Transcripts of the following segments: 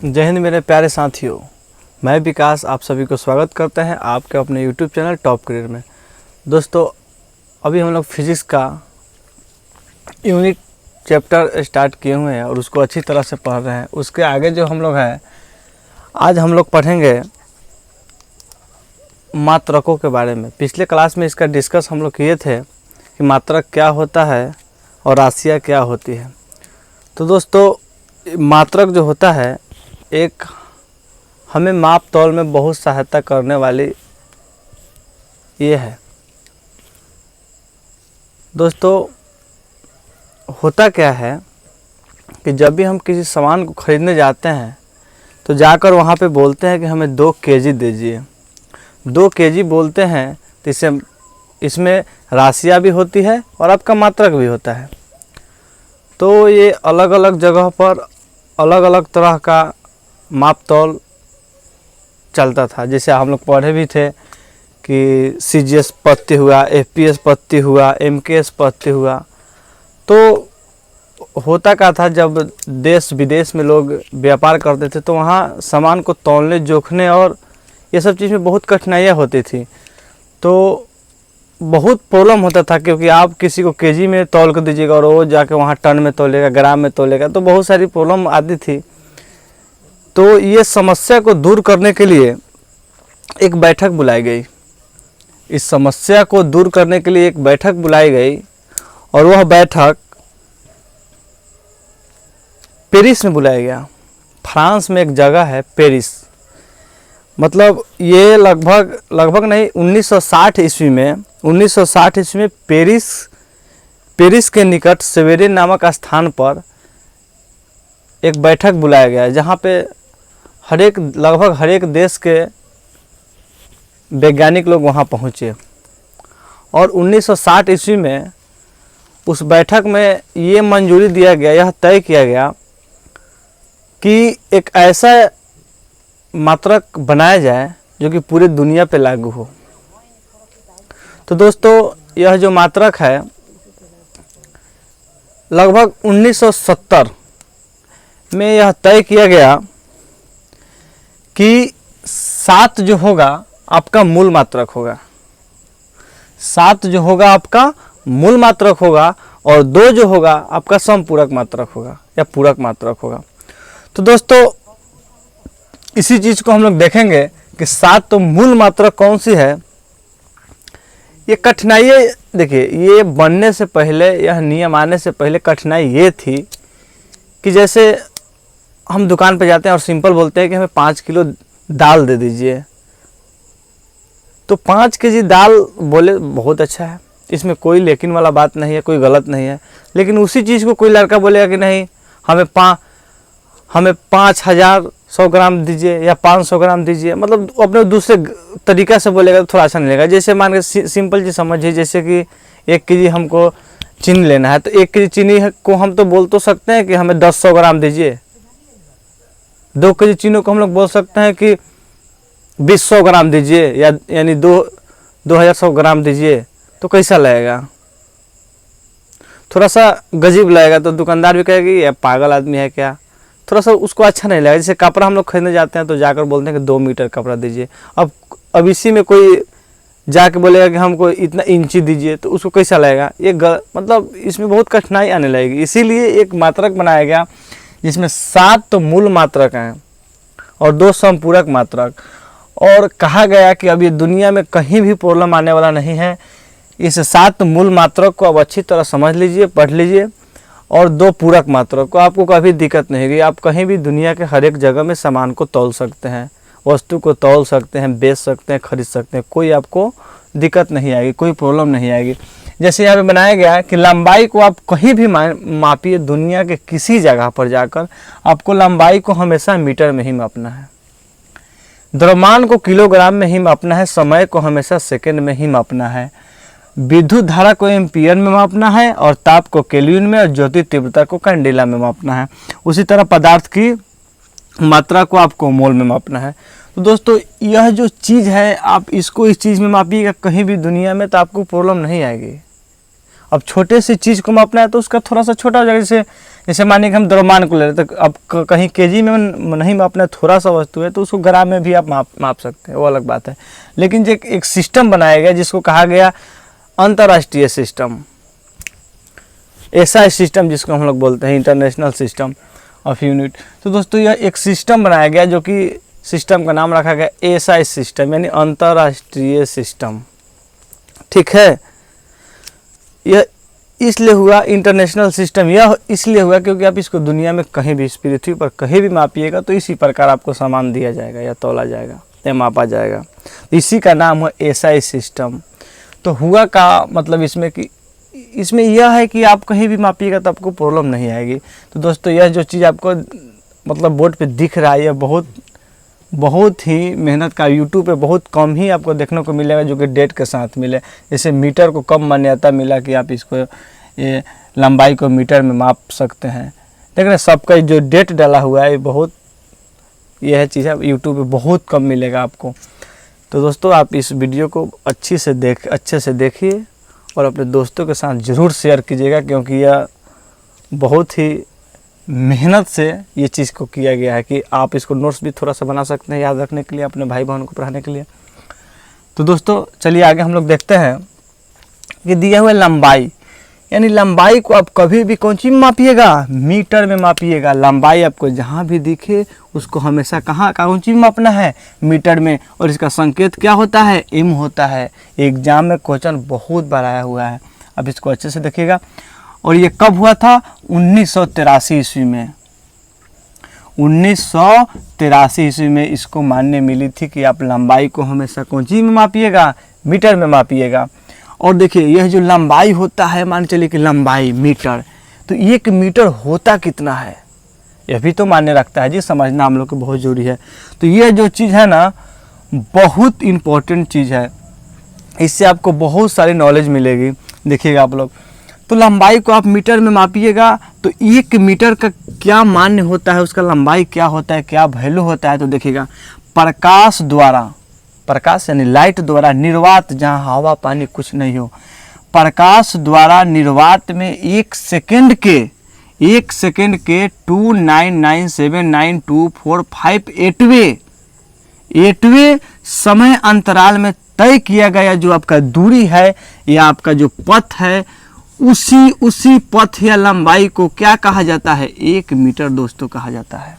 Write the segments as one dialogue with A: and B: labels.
A: जय हिंद मेरे प्यारे साथियों, मैं विकास आप सभी को स्वागत करते हैं आपके अपने यूट्यूब चैनल टॉप करियर में। दोस्तों, अभी हम लोग फिजिक्स का यूनिट चैप्टर स्टार्ट किए हुए हैं और उसको अच्छी तरह से पढ़ रहे हैं। उसके आगे जो हम लोग हैं, आज हम लोग पढ़ेंगे मात्रकों के बारे में। पिछले क्लास में इसका डिस्कस हम लोग किए थे कि मात्रक क्या होता है और राशियाँ क्या होती है। तो दोस्तों, मात्रक जो होता है एक हमें माप तौल में बहुत सहायता करने वाली ये है। दोस्तों, होता क्या है कि जब भी हम किसी सामान को ख़रीदने जाते हैं तो जाकर वहाँ पे बोलते हैं कि हमें 2 केजी दीजिए। 2 केजी बोलते हैं तो इसमें राशियाँ भी होती है और आपका मात्रक भी होता है। तो ये अलग अलग जगह पर अलग अलग तरह का माप तौल चलता था। जैसे हम लोग पढ़े भी थे कि CGS पत्ती हुआ, FPS पत्ती हुआ, MKS पत्ती हुआ। तो होता क्या था, जब देश विदेश में लोग व्यापार करते थे तो वहाँ सामान को तौलने जोखने और ये सब चीज़ में बहुत कठिनाइयाँ होती थी। तो बहुत प्रॉब्लम होता था, क्योंकि आप किसी को केजी में तौल कर दीजिएगा और वो जाके वहाँ टन में तौलेगा, ग्राम में तौलेगा, तो बहुत सारी प्रॉब्लम आती थी। तो ये समस्या को दूर करने के लिए एक बैठक बुलाई गई। इस समस्या को दूर करने के लिए एक बैठक बुलाई गई और वह बैठक पेरिस में बुलाया गया। फ्रांस में एक जगह है पेरिस, मतलब ये लगभग नहीं 1960 ईस्वी में पेरिस के निकट सेवेरे नामक स्थान पर एक बैठक बुलाया गया है, जहाँ पे लगभग हर एक देश के वैज्ञानिक लोग वहाँ पहुँचे। और 1960 ईस्वी में उस बैठक में ये मंजूरी दिया गया, यह तय किया गया कि एक ऐसा मात्रक बनाया जाए जो कि पूरे दुनिया पे लागू हो। तो दोस्तों, यह जो मात्रक है लगभग 1970 में यह तय किया गया कि 7 जो होगा आपका मूल मात्रक होगा। 7 जो होगा आपका मूल मात्रक होगा और 2 जो होगा आपका समपूरक मात्रक होगा या पूरक मात्रक होगा। तो दोस्तों, इसी चीज़ को हम लोग देखेंगे कि 7 तो मूल मात्रक कौन सी है। ये कठिनाई देखिए, ये बनने से पहले, यह नियम आने से पहले कठिनाई ये थी कि जैसे हम दुकान पे जाते हैं और सिंपल बोलते हैं कि हमें 5 किलो दाल दे दीजिए। तो 5 केजी दाल बोले बहुत अच्छा है, इसमें कोई लेकिन वाला बात नहीं है, कोई गलत नहीं है। लेकिन उसी चीज़ को कोई लड़का बोलेगा कि नहीं, हमें 5100 ग्राम दीजिए या 500 ग्राम दीजिए, मतलब अपने दूसरे तरीक़ा से बोलेगा तो थोड़ा अच्छा नहीं लगेगा। जैसे मान के सिंपल चीज़ समझिए, जैसे कि 1 केजी हमको चीनी लेना है, तो 1 केजी चीनी को हम तो बोल तो सकते हैं कि हमें 1000 ग्राम दीजिए। 2 केजी चीनी को हम लोग बोल सकते हैं कि 2000 ग्राम दीजिए, या यानी 2100 ग्राम दीजिए। तो कैसा लगेगा? थोड़ा सा गजीब लगेगा। तो दुकानदार भी कहेगा ये पागल आदमी है क्या, थोड़ा सा उसको अच्छा नहीं लगेगा। जैसे कपड़ा हम लोग खरीदने जाते हैं तो जाकर बोलते हैं कि 2 मीटर कपड़ा दीजिए। अब इसी में कोई जाके बोलेगा कि हमको इतना इंची दीजिए, तो उसको कैसा लगेगा? ये मतलब इसमें बहुत कठिनाई आने लगेगी। इसीलिए एक मात्रक बनाया गया जिसमें 7 तो मूल मात्रक हैं और 2 समपूरक मात्रक। और कहा गया कि अब ये दुनिया में कहीं भी प्रॉब्लम आने वाला नहीं है। इस 7 मूल मात्रक को अब अच्छी तरह समझ लीजिए, पढ़ लीजिए, और 2 पूरक मात्रक को आपको कभी दिक्कत नहीं होगी। आप कहीं भी दुनिया के हर एक जगह में सामान को तौल सकते हैं, वस्तु को तौल सकते हैं, बेच सकते हैं, खरीद सकते हैं, कोई आपको दिक्कत नहीं आएगी, कोई प्रॉब्लम नहीं आएगी। जैसे यहाँ पे बनाया गया है कि लंबाई को आप कहीं भी मापिए, दुनिया के किसी जगह पर जाकर आपको लंबाई को हमेशा मीटर में ही मापना है, द्रव्यमान को किलोग्राम में ही मापना है, समय को हमेशा सेकंड में ही मापना है, विद्युत धारा को एम्पियर में मापना है, और ताप को केल्विन में, और ज्योति तीव्रता को कैंडेला में मापना है। उसी तरह पदार्थ की मात्रा को आपको मोल में मापना है। तो दोस्तों, यह जो चीज़ है आप इसको इस चीज़ में मापिएगा कहीं भी दुनिया में, तो आपको प्रॉब्लम नहीं आएगी। अब छोटे सी चीज़ को मापना है तो उसका थोड़ा सा छोटा हो जाएगा। जैसे जैसे मानिए कि हम द्रव्यमान को ले रहे तो अब कहीं केजी में नहीं मापना है, थोड़ा सा वस्तु है तो उसको ग्राम में भी आप माप सकते हैं, वो अलग बात है। लेकिन जो एक सिस्टम बनाया गया जिसको कहा गया अंतर्राष्ट्रीय सिस्टम, ऐसा सिस्टम जिसको हम लोग बोलते हैं इंटरनेशनल सिस्टम ऑफ यूनिट। तो दोस्तों यह एक सिस्टम बनाया गया जो कि सिस्टम का नाम रखा गया एसआई सिस्टम, यानी अंतर्राष्ट्रीय सिस्टम। ठीक है, यह इसलिए हुआ इंटरनेशनल सिस्टम, यह इसलिए हुआ क्योंकि आप इसको दुनिया में कहीं भी, इस पृथ्वी पर कहीं भी मापिएगा तो इसी प्रकार आपको सामान दिया जाएगा या तौला जाएगा या मापा जाएगा। इसी का नाम है एसआई सिस्टम। तो हुआ का मतलब इसमें कि इसमें यह है कि आप कहीं भी मापिएगा तो आपको प्रॉब्लम नहीं आएगी। तो दोस्तों यह जो चीज़ आपको मतलब बोर्ड पे दिख रहा है, यह बहुत ही मेहनत का, यूट्यूब पे बहुत कम ही आपको देखने को मिलेगा जो कि डेट के साथ मिले। जैसे मीटर को कम मान्यता मिला कि आप इसको ये लंबाई को मीटर में माप सकते हैं, लेकिन सबका जो डेट डाला हुआ है बहुत, यह चीज़ है यूट्यूब पे बहुत कम मिलेगा आपको। तो दोस्तों आप इस वीडियो को अच्छे से देखिए और अपने दोस्तों के साथ ज़रूर शेयर कीजिएगा, क्योंकि यह बहुत ही मेहनत से ये चीज़ को किया गया है कि आप इसको नोट्स भी थोड़ा सा बना सकते हैं याद रखने के लिए, अपने भाई बहन को पढ़ाने के लिए। तो दोस्तों चलिए आगे हम लोग देखते हैं कि दिया हुआ लंबाई, यानी लंबाई को आप कभी भी कौन चीज़ में मापिएगा, मीटर में मापिएगा। लंबाई आपको जहाँ भी दिखे उसको हमेशा कौन चीज़ में मापना है, मीटर में। और इसका संकेत क्या होता है, एम होता है। एग्जाम में क्वेश्चन बहुत बार आया हुआ है, अब इसको अच्छे से देखिएगा। और ये कब हुआ था, 1983 ईस्वी में। 1983 ईस्वी में इसको मानने मिली थी कि आप लंबाई को हमेशा कौन चीज़ में मापिएगा, मीटर में मापिएगा। और देखिए यह जो लंबाई होता है, मान चलिए कि लंबाई मीटर, तो 1 मीटर होता कितना है, यह भी तो मान्य रखता है जी, समझना हम लोग को बहुत ज़रूरी है। तो यह जो चीज़ है ना बहुत इम्पोर्टेंट चीज़ है, इससे आपको बहुत सारी नॉलेज मिलेगी। देखिएगा आप लोग, तो लंबाई को आप मीटर में मापिएगा तो 1 मीटर का क्या मान्य होता है, उसका लंबाई क्या होता है, क्या वैल्यू होता है। तो देखिएगा प्रकाश द्वारा, प्रकाश यानी लाइट द्वारा निर्वात, जहाँ हवा पानी कुछ नहीं हो, प्रकाश द्वारा निर्वात में 1 सेकंड के 299792458वें समय अंतराल में तय किया गया जो आपका दूरी है या आपका जो पथ है, उसी पथ या लंबाई को क्या कहा जाता है, 1 मीटर दोस्तों कहा जाता है।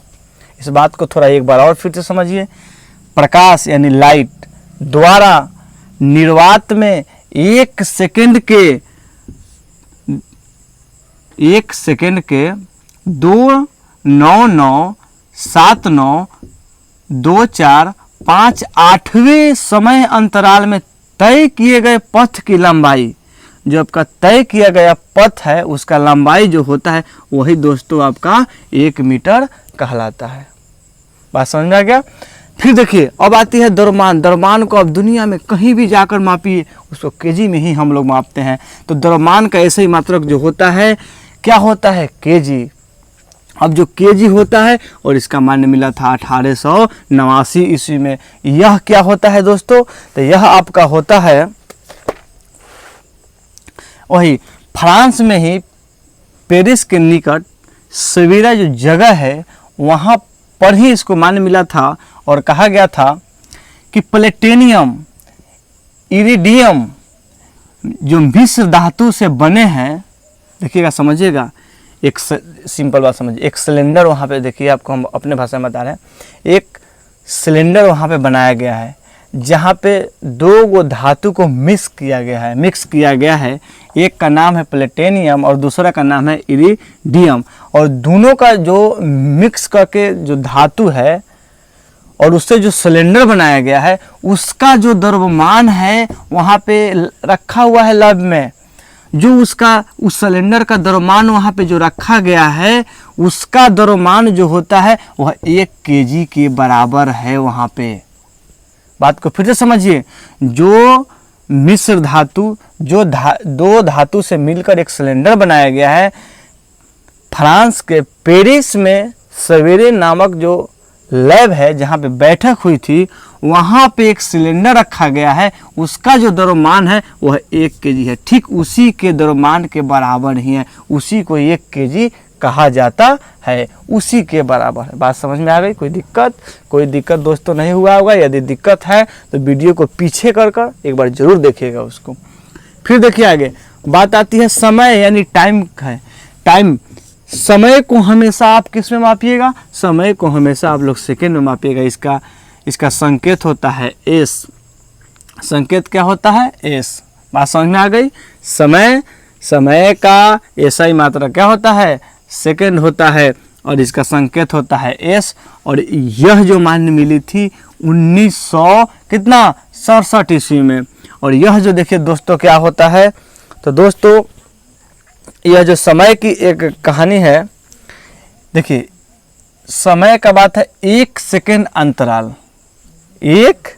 A: इस बात को थोड़ा एक बार और फिर से समझिए। प्रकाश यानी लाइट द्वारा निर्वात में 1 सेकंड के 299792458वें समय अंतराल में तय किए गए पथ की लंबाई, जो आपका तय किया गया पथ है उसका लंबाई जो होता है वही दोस्तों आपका 1 मीटर कहलाता है। बात समझ में आ गया। फिर देखिए अब आती है द्रव्यमान। द्रव्यमान को अब दुनिया में कहीं भी जाकर मापिए उसको केजी में ही हम लोग मापते हैं। तो द्रव्यमान का ऐसे ही मात्रक जो होता है क्या होता है, केजी। अब जो केजी होता है और इसका मान्य मिला था 1889 ईस्वी में। यह क्या होता है दोस्तों, तो यह आपका होता है वही फ्रांस में ही पेरिस के निकट सवेरा जो जगह है वहाँ पर ही इसको मान्य मिला था। और कहा गया था कि प्लेटिनियम इरिडियम जो मिश्र धातु से बने हैं, देखिएगा समझिएगा, एक सिंपल बात समझिए। एक सिलेंडर वहाँ पे देखिए, आपको हम अपने भाषा में बता रहे हैं, एक सिलेंडर वहाँ पे बनाया गया है जहाँ पे 2 धातु को मिक्स किया गया है। एक का नाम है प्लेटिनियम और दूसरा का नाम है इरिडियम। और दोनों का जो मिक्स करके जो धातु है और उससे जो सिलेंडर बनाया गया है उसका जो द्रव्यमान है वहाँ पे रखा हुआ है लैब में। जो उस सिलेंडर का द्रव्यमान वहाँ पे जो रखा गया है उसका द्रव्यमान जो होता है वह 1 केजी के बराबर है वहाँ पे। बात को फिर से समझिए। जो मिश्र धातु जो 2 धातु से मिलकर एक सिलेंडर बनाया गया है, फ्रांस के पेरिस में सवेरे नामक जो लैब है जहाँ पे बैठक हुई थी वहाँ पे एक सिलेंडर रखा गया है, उसका जो द्रव्यमान है वह 1 kg है। ठीक उसी के द्रव्यमान के बराबर ही है, उसी को 1 kg कहा जाता है, उसी के बराबर है। बात समझ में आ गई? कोई दिक्कत दोस्तों नहीं हुआ होगा? यदि दिक्कत है तो वीडियो को पीछे कर एक बार जरूर देखिएगा उसको। फिर देखिए आगे बात आती है समय यानी टाइम है। टाइम, समय को हमेशा आप किस में मापिएगा? समय को हमेशा आप लोग सेकेंड में मापिएगा। इसका संकेत होता है एस। संकेत क्या होता है? एस। बात समझ में आ गई? समय का एसआई मात्रा क्या होता है? सेकेंड होता है, और इसका संकेत होता है एस। और यह जो मान मिली थी 1967 ईस्वी में। और यह जो देखिए दोस्तों क्या होता है, तो दोस्तों यह जो समय की एक कहानी है, देखिए समय का बात है 1 सेकेंड अंतराल। 1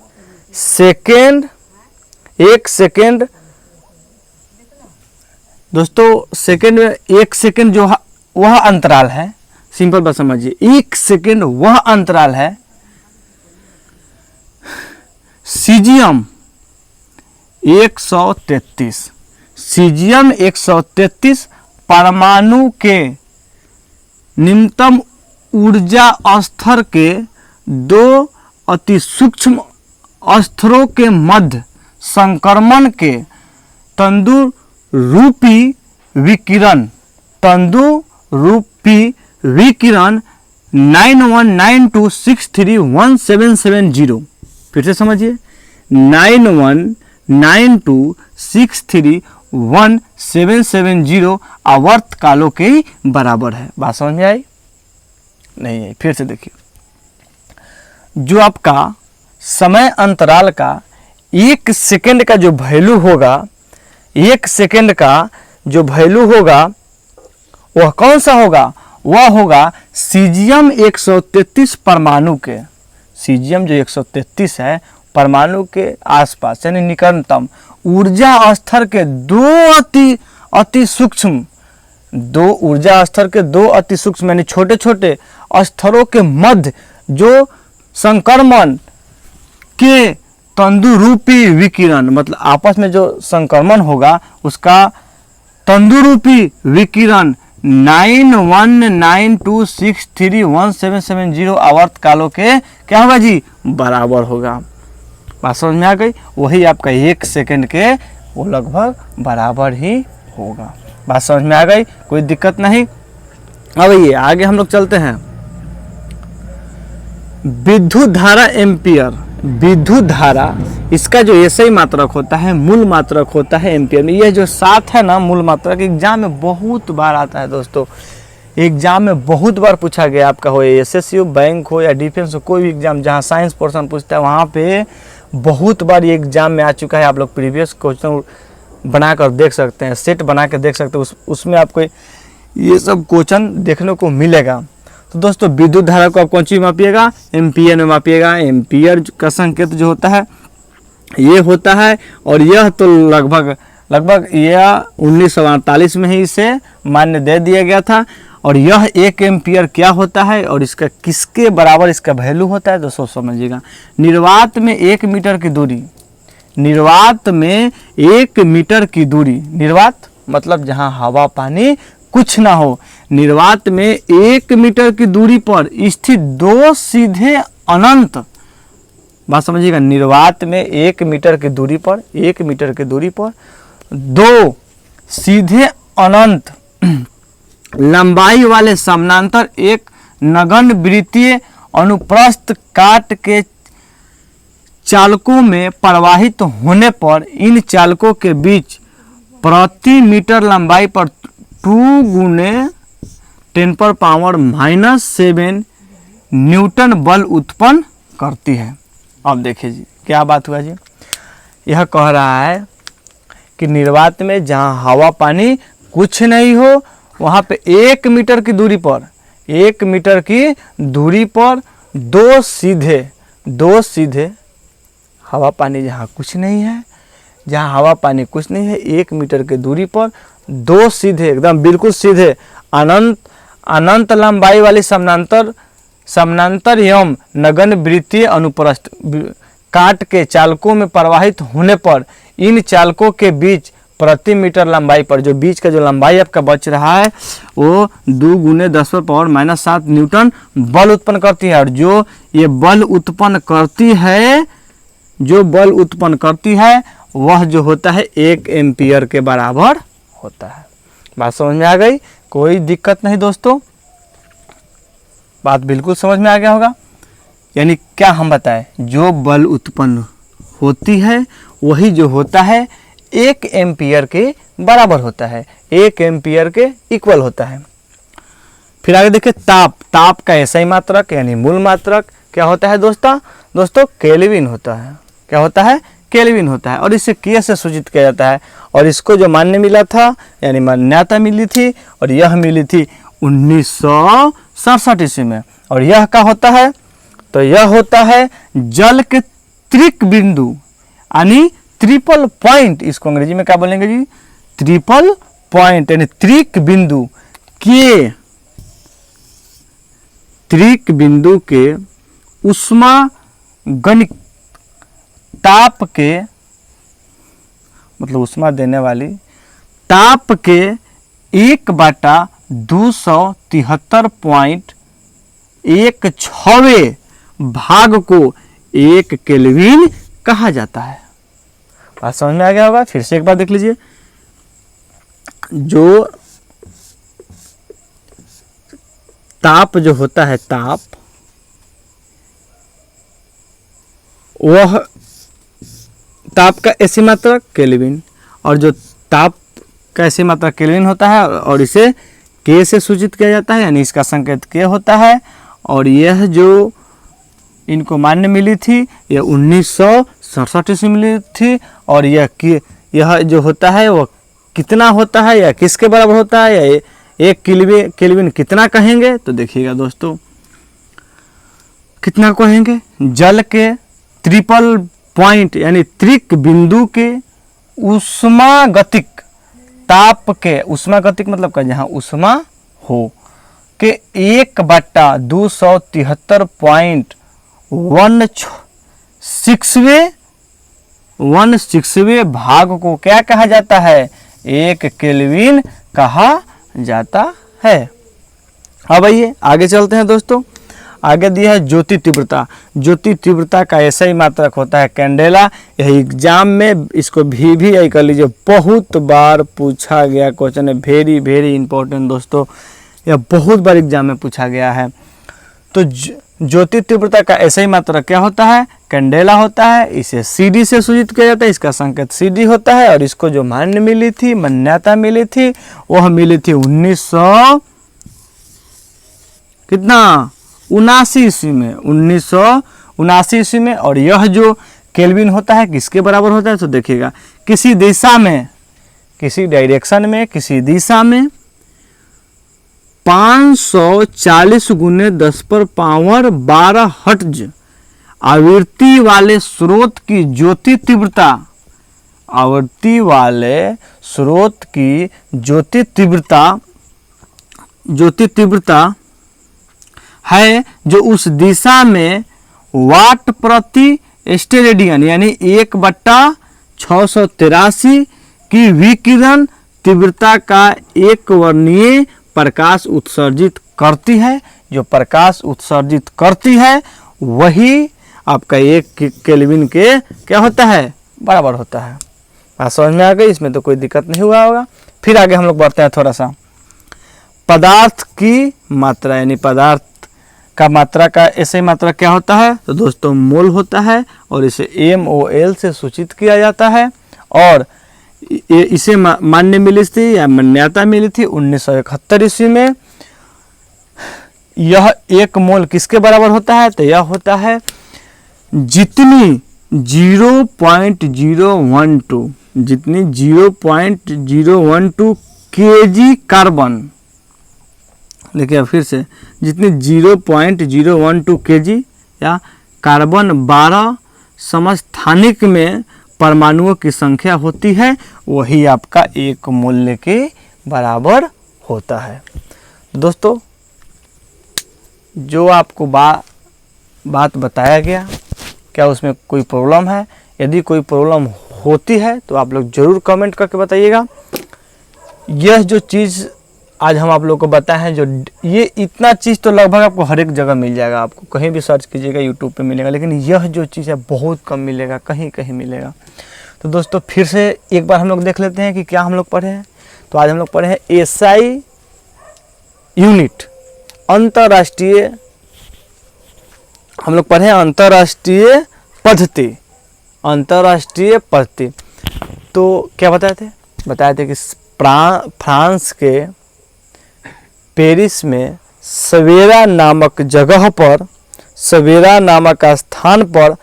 A: सेकेंड दोस्तों, सेकेंड में 1 सेकेंड जो वह अंतराल है, सिंपल बात समझिए, 1 सेकेंड वह अंतराल है। सीजियम 133, सीजियम 133 परमाणु के निम्नतम ऊर्जा स्तर के 2 अति सूक्ष्म स्तरों के मध्य संक्रमण के तंदुरूपी विकिरण 9192631770। फिर से समझिए, 9192631770 आवर्त कालों के बराबर है। बात समझ में आई? नहीं आई? फिर से देखिए, जो आपका समय अंतराल का 1 सेकेंड का जो वैल्यू होगा, 1 सेकेंड का जो वैल्यू होगा वह कौन सा होगा? वह होगा सीजियम 133 परमाणु के। सीजियम जो 133 है परमाणु के आसपास यानी निकटतम ऊर्जा स्तर के 2 अति सूक्ष्म, 2 ऊर्जा स्तर के 2 अति सूक्ष्म यानी छोटे छोटे स्तरों के मध्य जो संक्रमण के तंदुरूपी विकिरण, मतलब आपस में जो संक्रमण होगा उसका तंदुरूपी विकिरण 9192631770 आवर्त कालों के क्या होगा जी? बराबर होगा। बात समझ में आ गई? वही आपका 1 सेकेंड के वो लगभग बराबर ही होगा। बात समझ में आ गई? कोई दिक्कत नहीं। अब ये आगे हम लोग चलते हैं। विद्युत धारा एम्पियर, विद्युत धारा इसका जो एसआई मात्रक होता है, मूल मात्रक होता है एम्पियर में। यह जो 7 है ना मूल मात्रक, एग्जाम में बहुत बार आता है दोस्तों, एग्जाम में बहुत बार पूछा गया आपका, हो एसएससी हो, बैंक हो या डिफेंस हो, कोई भी एग्जाम जहाँ साइंस पोर्शन पूछता है वहाँ पे बहुत बार ये एग्जाम में आ चुका है। आप लोग प्रीवियस क्वेश्चन बनाकर देख सकते हैं, सेट बना कर देख सकते हैं, उसमें आपको ये सब क्वेश्चन देखने को मिलेगा। तो दोस्तों विद्युत धारा को आप कौन सी मापिएगा? एम्पियर में मापिएगा। एम्पियर का संकेत जो होता है ये होता है, और यह तो लगभग यह 1948 में ही इसे मान्य दे दिया गया था। और यह 1 एम्पियर क्या होता है और इसका किसके बराबर इसका वैल्यू होता है दोस्तों समझिएगा। निर्वात में 1 मीटर की दूरी, निर्वात में 1 मीटर की दूरी, निर्वात मतलब जहाँ हवा पानी कुछ ना हो, निर्वात में 1 मीटर की दूरी पर स्थित 2 सीधे अनंत, बात समझिएगा, निर्वात में 1 मीटर की दूरी पर, 1 मीटर की दूरी पर 2 सीधे अनंत लंबाई वाले समानांतर एक नगण्य वृत्तीय अनुप्रस्थ काट के चालकों में प्रवाहित होने पर इन चालकों के बीच प्रति मीटर लंबाई पर 2 गुने 10⁻⁻7 न्यूटन बल उत्पन्न करती है। अब देखिए जी क्या बात हुआ जी, यह कह रहा है कि निर्वात में जहाँ हवा पानी कुछ नहीं हो वहाँ पे 1 मीटर की दूरी पर, 1 मीटर की दूरी पर 2 सीधे हवा पानी जहाँ कुछ नहीं है, जहाँ हवा पानी कुछ नहीं है, 1 मीटर की दूरी पर 2 सीधे एकदम बिल्कुल सीधे अनंत लंबाई वाली समानांतर एवं नगण्य वृत्तीय अनुप्रस्थ, काट के चालकों में प्रवाहित होने पर इन चालकों के बीच प्रति मीटर लंबाई पर जो बीच का जो लंबाई आपका बच रहा है वो 2 × 10⁻⁷ न्यूटन बल उत्पन्न करती है। और जो ये बल उत्पन्न करती है वह जो होता है 1 एम्पियर के बराबर होता है। बात समझ में आ गई? कोई दिक्कत नहीं दोस्तों, बात बिल्कुल समझ में आ गया होगा। यानी क्या हम बताएं, जो बल उत्पन्न होती है वही जो होता है 1 एम्पियर के बराबर होता है, 1 एम्पियर के इक्वल होता है। फिर आगे देखिए ताप का एसआई मात्रक यानी मूल मात्रक क्या होता है दोस्तों केल्विन होता है। क्या होता है? केल्विन होता है। और इसे के से सूचित किया जाता है। और इसको जो मान्य मिला था यानी मान्यता मिली थी और यह मिली थी 1967 ईस्वी में। और यह क्या होता है? तो यह होता है जल के त्रिक बिंदु यानी ट्रिपल पॉइंट, इसको अंग्रेजी में क्या बोलेंगे जी? ट्रिपल पॉइंट यानी त्रिक बिंदु के उष्मा गणिक ताप के मतलब उष्मा देने वाली ताप के 1/273.16वें भाग को 1 केल्विन कहा जाता है। बात समझ में आ गया होगा? फिर से एक बार देख लीजिए। जो ताप जो होता है वह ताप का एसआई मात्रक केल्विन, और जो ताप का एसआई मात्रक केल्विन होता है और इसे के से सूचित किया जाता है यानी इसका संकेत के होता है। और यह जो इनको मान्य मिली थी यह 1967 ईस्वी मिली थी। और यह जो होता है वह कितना होता है या किसके बराबर होता है या 1 केल्विन कितना कहेंगे? तो देखिएगा दोस्तों कितना कहेंगे, जल के ट्रिपल पॉइंट यानी त्रिक बिंदु के उष्मागतिक ताप के, उष्मागतिक मतलब का जहाँ उष्मा हो के 1/273.16वें भाग को क्या कहा जाता है? 1 केल्विन कहा जाता है। अब आइए आगे चलते हैं दोस्तों। आगे दिया है ज्योति तीव्रता। ज्योति तीव्रता का एसआई मात्रक होता है कैंडेला। यह एग्जाम में इसको भी आई कर लीजिए, बहुत बार पूछा गया क्वेश्चन है, वेरी वेरी इंपॉर्टेंट दोस्तों, यह बहुत बार एग्जाम में पूछा गया है। तो ज्योति तीव्रता का एसआई मात्रक क्या होता है? कैंडेला होता है। इसे CD से सूचित किया जाता है, इसका संकेत CD होता है। और इसको जो मान्यता मिली थी वह मिली थी 1979 ईस्वी में, 1979 ईस्वी में। और यह जो केल्विन होता है किसके बराबर होता है? तो देखिएगा किसी दिशा में, किसी डायरेक्शन में, किसी दिशा में 540 × 10⁻12 हर्ट्ज आवृत्ति वाले स्रोत की ज्योति तीव्रता, आवृत्ति वाले स्रोत की ज्योति तीव्रता है जो उस दिशा में वाट प्रति स्टेरेडियन यानी 1/683 की विकिरण तीव्रता का एक वर्णीय प्रकाश उत्सर्जित करती है। जो प्रकाश उत्सर्जित करती है वही आपका 1 केल्विन के क्या होता है? बराबर होता है। बात समझ में आ गई? इसमें तो कोई दिक्कत नहीं हुआ होगा। फिर आगे हम लोग बढ़ते हैं थोड़ा सा। पदार्थ की मात्रा यानी पदार्थ का मात्रा का एसआई मात्रा क्या होता है? तो दोस्तों मोल होता है और इसे MOL से सूचित किया जाता है। और इसे मान्य मिली थी या मान्यता मिली थी 1971 ईस्वी में। यह 1 मोल किसके बराबर होता है? तो यह होता है जितनी 0.012 kg कार्बन, देखिए फिर से, जितनी 0.012 kg या कार्बन 12 समस्थानिक में परमाणुओं की संख्या होती है वही आपका 1 मूल्य के बराबर होता है। दोस्तों जो आपको बात बताया गया क्या उसमें कोई प्रॉब्लम है? यदि कोई प्रॉब्लम होती है तो आप लोग ज़रूर कमेंट करके बताइएगा। यह जो चीज़ आज हम आप लोग को बताए हैं, जो ये इतना चीज़ तो लगभग आपको हर एक जगह मिल जाएगा, आपको कहीं भी सर्च कीजिएगा यूट्यूब पे मिलेगा, लेकिन यह जो चीज़ है बहुत कम मिलेगा, कहीं कहीं मिलेगा। तो दोस्तों फिर से एक बार हम लोग देख लेते हैं कि क्या हम लोग पढ़े हैं। तो आज हम लोग पढ़े हैं एसआई यूनिट, अंतर्राष्ट्रीय, हम लोग पढ़े हैं अंतर्राष्ट्रीय पद्धति, अंतर्राष्ट्रीय पद्धति। तो क्या बताए थे कि फ्रांस के पेरिस में सवेरा नामक जगह पर, सवेरा नामक स्थान पर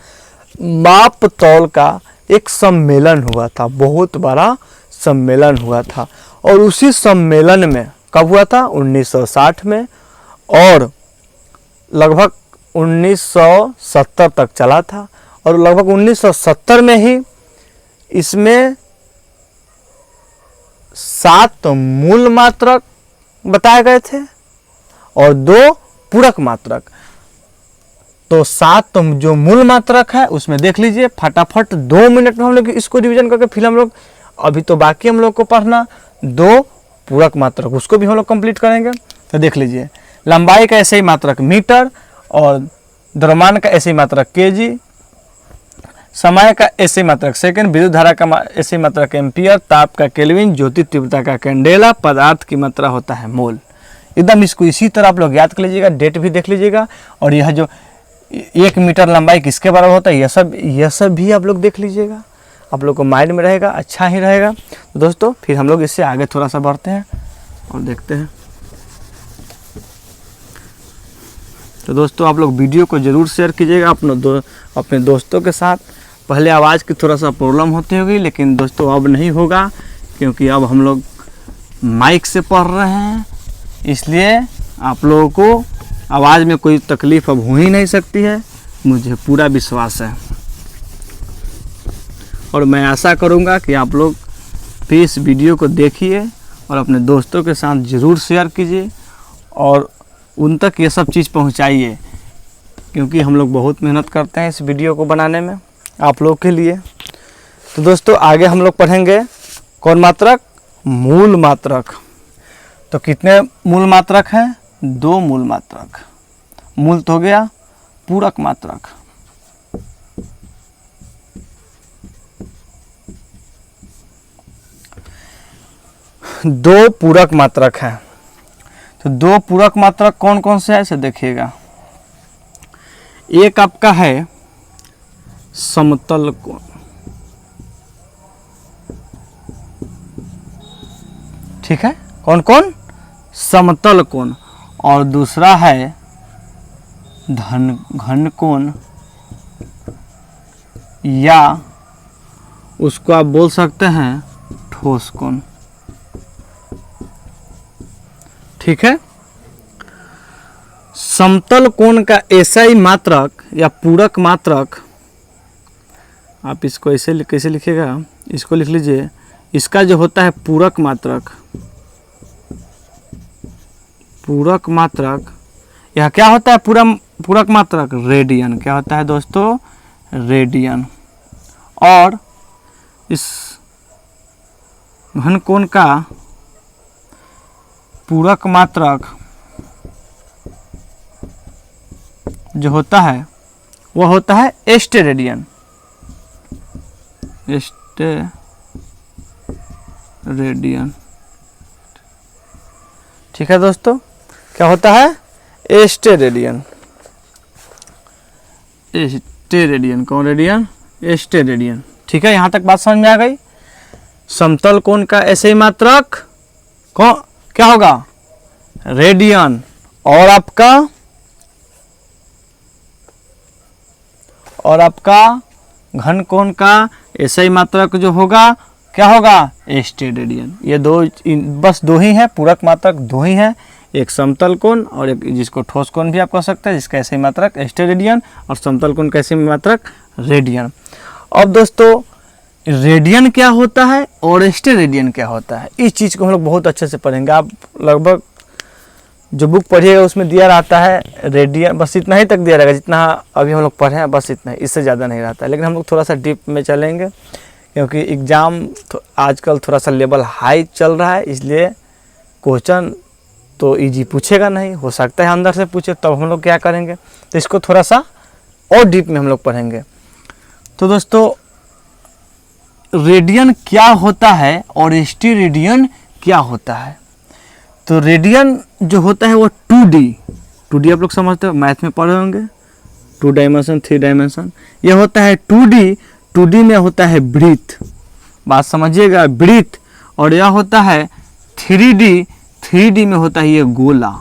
A: माप तौल का एक सम्मेलन हुआ था, बहुत बड़ा सम्मेलन हुआ था। और उसी सम्मेलन में कब हुआ था? 1960 में, और लगभग 1970 तक चला था। और लगभग 1970 में ही इसमें 7 मूल मात्रक बताए गए थे और 2 पूरक मात्रक। तो 7 जो मूल मात्रक है उसमें देख लीजिए फटाफट 2 मिनट में हम लोग इसको रिवीजन करके फिर हम लोग, अभी तो बाकी हम लोग को पढ़ना 2 पूरक मात्रक, उसको भी हम लोग कंप्लीट करेंगे। तो देख लीजिए, लंबाई का ऐसे ही मात्रक मीटर, और द्रव्यमान का ऐसे ही मात्रक केजी, समय का ऐसे मात्रक सेकंड, विद्युत धारा का ऐसे मात्रक एम्पियर, ताप का केल्विन, ज्योति तीव्रता का कैंडेला, पदार्थ की मात्रा होता है मोल। एकदम इसको इसी तरह आप लोग याद कर लीजिएगा, डेट भी देख लीजिएगा, और यह जो 1 मीटर लंबाई किसके बराबर होता है यह सब भी आप लोग देख लीजिएगा, आप लोग को माइंड में रहेगा, अच्छा ही रहेगा। तो दोस्तों फिर हम लोग इससे आगे थोड़ा सा बढ़ते हैं और देखते हैं। तो दोस्तों आप लोग वीडियो को ज़रूर शेयर कीजिएगा अपने दोस्तों के साथ। पहले आवाज़ की थोड़ा सा प्रॉब्लम होती होगी, लेकिन दोस्तों अब नहीं होगा, क्योंकि अब हम लोग माइक से पढ़ रहे हैं, इसलिए आप लोगों को आवाज़ में कोई तकलीफ़ अब हो ही नहीं सकती है, मुझे पूरा विश्वास है। और मैं आशा करूँगा कि आप लोग भी इस वीडियो को देखिए और अपने दोस्तों के साथ ज़रूर शेयर कीजिए और उन तक ये सब चीज़ पहुँचाइए, क्योंकि हम लोग बहुत मेहनत करते हैं इस वीडियो को बनाने में आप लोग के लिए। तो दोस्तों आगे हम लोग पढ़ेंगे कौन मात्रक? मूल मात्रक। तो कितने मूल मात्रक हैं? 2 मूल मात्रक। मूल तो हो गया, पूरक मात्रक। दो पूरक मात्रक हैं। तो 2 पूरक मात्रक कौन कौन से है इसे देखिएगा। एक आपका है समतल कोण, ठीक है, कौन कौन? समतल कोण। और दूसरा है घन कोण, या उसको आप बोल सकते हैं ठोस कोण, ठीक है। समतल कोण का एसआई मात्रक या पूरक मात्रक, आप इसको ऐसे कैसे लिखिएगा, इसको लिख लीजिए, इसका जो होता है पूरक मात्रक, पूरक मात्रक, यह क्या होता है? पूरक मात्रक रेडियन। क्या होता है दोस्तों? रेडियन। और इस घन कोण का पूरक मात्रक जो होता है वह होता है एस्टेरेडियन। एस्टेरेडियन, ठीक है दोस्तों, क्या होता है? एस्टेरेडियन। एस्टेरेडियन, कौन रेडियन? एस्टेरेडियन, ठीक है। यहाँ तक बात समझ में आ गई। समतल कोण का ऐसे मात्रक कौन क्या होगा? रेडियन। और आपका घन कोण का ऐसे मात्रक जो होगा क्या होगा? एस्टेरेडियन। ये बस दो ही है, पूरक मात्रक 2 ही है, एक समतल कोण और एक जिसको ठोस कोण भी आप कह सकते हैं, जिसका ऐसे मात्रक एस्टेरेडियन और समतल कोण का ऐसे मात्रक रेडियन। अब दोस्तों रेडियन क्या होता है और एस्टेरेडियन क्या होता है, इस चीज़ को हम लोग बहुत अच्छे से पढ़ेंगे। आप लगभग जो बुक पढ़िएगा उसमें दिया रहता है रेडियन, बस इतना ही तक दिया रहेगा जितना अभी हम लोग पढ़े हैं, बस इतना ही, इससे ज़्यादा नहीं रहता है। लेकिन हम लोग थोड़ा सा डीप में चलेंगे क्योंकि एग्ज़ाम आजकल थोड़ा सा लेवल हाई चल रहा है, इसलिए क्वेश्चन तो इजी पूछेगा नहीं, हो सकता है अंदर से पूछे, तब हम लोग क्या करेंगे, तो इसको थोड़ा सा और डीप में हम लोग पढ़ेंगे। तो दोस्तों रेडियन क्या होता है और स्टेरेडियन क्या होता है। तो रेडियन जो होता है वो 2D आप लोग समझते हो, मैथ में पढ़े होंगे, 2 डायमेंशन 3 डायमेंशन। यह होता है 2D में होता है ब्रीथ, बात समझिएगा, ब्रीथ। और यह होता है 3D में होता है ये गोला,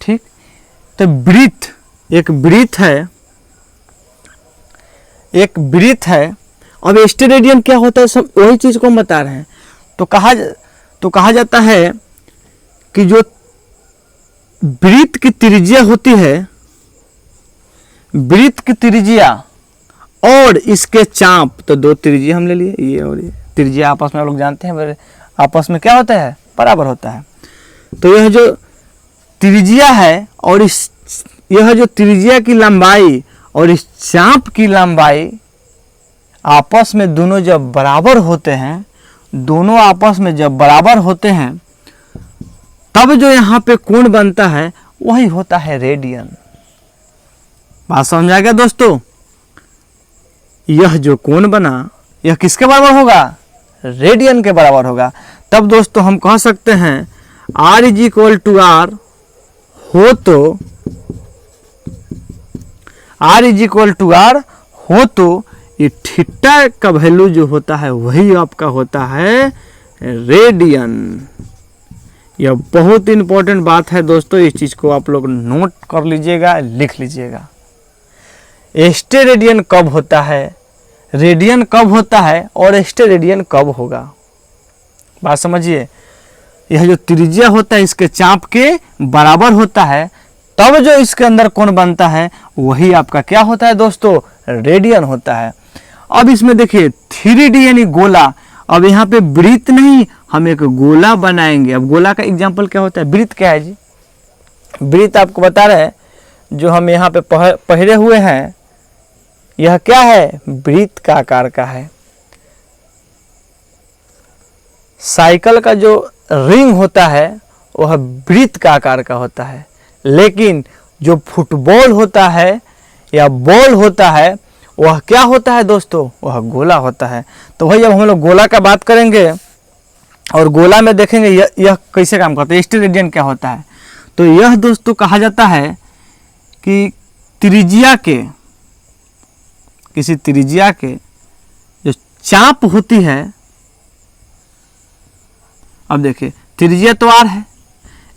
A: ठीक। तो ब्रीथ एक ब्रीथ है। अब स्टेरेडियन क्या होता है, सब वही चीज को हम बता रहे हैं। तो कहा जाता है कि जो ब्रीथ की त्रिज्या होती है, ब्रीथ की त्रिज्या और इसके चाप, तो 2 त्रिज्या हम ले लिए, ये और ये त्रिज्या आपस में आप लोग जानते हैं आपस में क्या होता है, बराबर होता है। तो यह जो त्रिज्या है और यह जो त्रिज्या की लंबाई और इस चाप की लंबाई आपस में दोनों जब बराबर होते हैं, दोनों आपस में जब बराबर होते हैं, तब जो यहाँ पे कोण बनता है वही होता है रेडियन। बात समझ आ गया दोस्तों। यह जो कोण बना यह किसके बराबर होगा, रेडियन के बराबर होगा। तब दोस्तों हम कह सकते हैं R = R हो तो ये थीटा का वैल्यू जो होता है वही आपका होता है रेडियन। यह बहुत इंपॉर्टेंट बात है दोस्तों, इस चीज को आप लोग नोट कर लीजिएगा, लिख लीजिएगा। स्टेरेडियन कब होता है, रेडियन कब होता है और स्टेरेडियन कब होगा, बात समझिए। यह जो त्रिज्या होता है इसके चाप के बराबर होता है, तब जो इसके अंदर कोण बनता है वही आपका क्या होता है दोस्तों, रेडियन होता है। अब इसमें देखिए 3D यानी गोला। अब यहाँ पे वृत्त नहीं, हम एक गोला बनाएंगे। अब गोला का एग्जांपल क्या होता है, वृत्त क्या है जी, वृत्त आपको बता रहे हैं जो हम यहाँ पे पहरे हुए हैं, यह क्या है, वृत्त का आकार का है। साइकिल का जो रिंग होता है वह वृत्त का आकार का होता है, लेकिन जो फुटबॉल होता है या बॉल होता है वह क्या होता है दोस्तों, वह गोला होता है। तो वही अब हम लोग गोला का बात करेंगे और गोला में देखेंगे यह कैसे काम करता है, स्टेरेडियन क्या होता है। तो यह दोस्तों कहा जाता है कि त्रिज्या के, किसी त्रिज्या के जो चाप होती है, अब देखिए त्रिज्या तो R है,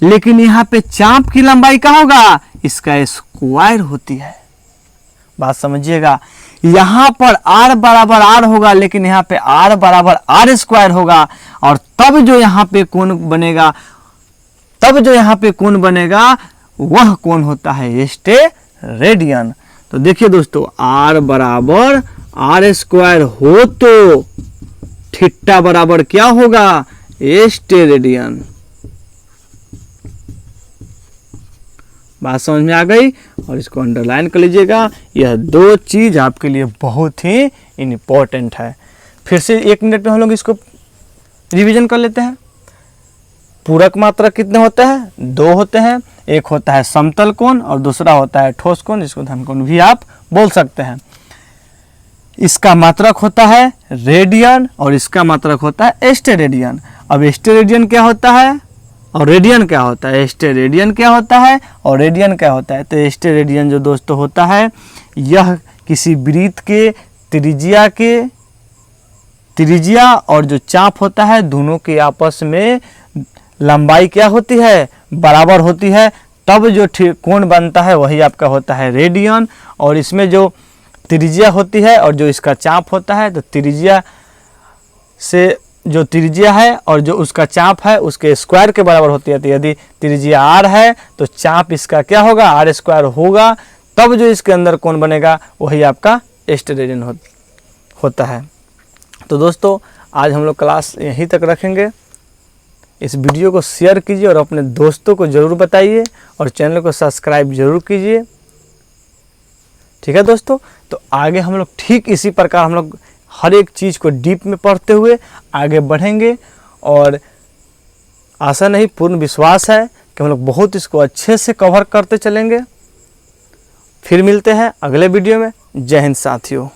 A: लेकिन यहाँ पे चाप की लंबाई क्या होगा, इसका स्क्वायर होती है। बात समझिएगा, यहाँ पर R बराबर R होगा, लेकिन यहाँ पे R बराबर R स्क्वायर होगा, और तब जो यहाँ पे कोण बनेगा वह कोण होता है स्टेरेडियन। तो देखिए दोस्तों, R बराबर R स्क्वायर हो तो थीटा बराबर क्या होगा, स्टेरेडियन। बात समझ में आ गई, और इसको अंडरलाइन कर लीजिएगा। यह 2 चीज आपके लिए बहुत ही इम्पोर्टेंट है। फिर से 1 मिनट में हम लोग इसको रिवीजन कर लेते हैं। पूरक मात्रक कितने होते हैं, 2 होते हैं। एक होता है समतल कोण और दूसरा होता है ठोस कोण, जिसको धन कोण भी आप बोल सकते हैं। इसका मात्रक होता है रेडियन और इसका मात्रक होता है स्टेरेडियन। अब स्टेरेडियन क्या होता है और रेडियन क्या होता है, स्टेरेडियन क्या होता है और रेडियन क्या होता है। तो स्टेरेडियन जो दोस्तों होता है, यह किसी वृत्त के त्रिज्या और जो चाप होता है दोनों के आपस में लंबाई क्या होती है, बराबर होती है, तब जो कोण बनता है वही आपका होता है रेडियन। और इसमें जो त्रिज्या होती है और जो इसका चाप होता है, तो त्रिज्या से जो त्रिज्या है और जो उसका चाप है उसके स्क्वायर के बराबर होती है। तो यदि त्रिज्या R है तो चाप इसका क्या होगा, R स्क्वायर होगा, तब जो इसके अंदर कोण बनेगा वही आपका स्टेरेडियन होता है। तो दोस्तों आज हम लोग क्लास यहीं तक रखेंगे। इस वीडियो को शेयर कीजिए और अपने दोस्तों को ज़रूर बताइए और चैनल को सब्सक्राइब जरूर कीजिए। ठीक है दोस्तों, तो आगे हम लोग ठीक इसी प्रकार हम लोग हर एक चीज़ को डीप में पढ़ते हुए आगे बढ़ेंगे और आशा नहीं पूर्ण विश्वास है कि हम लोग बहुत इसको अच्छे से कवर करते चलेंगे। फिर मिलते हैं अगले वीडियो में। जय हिंद साथियों।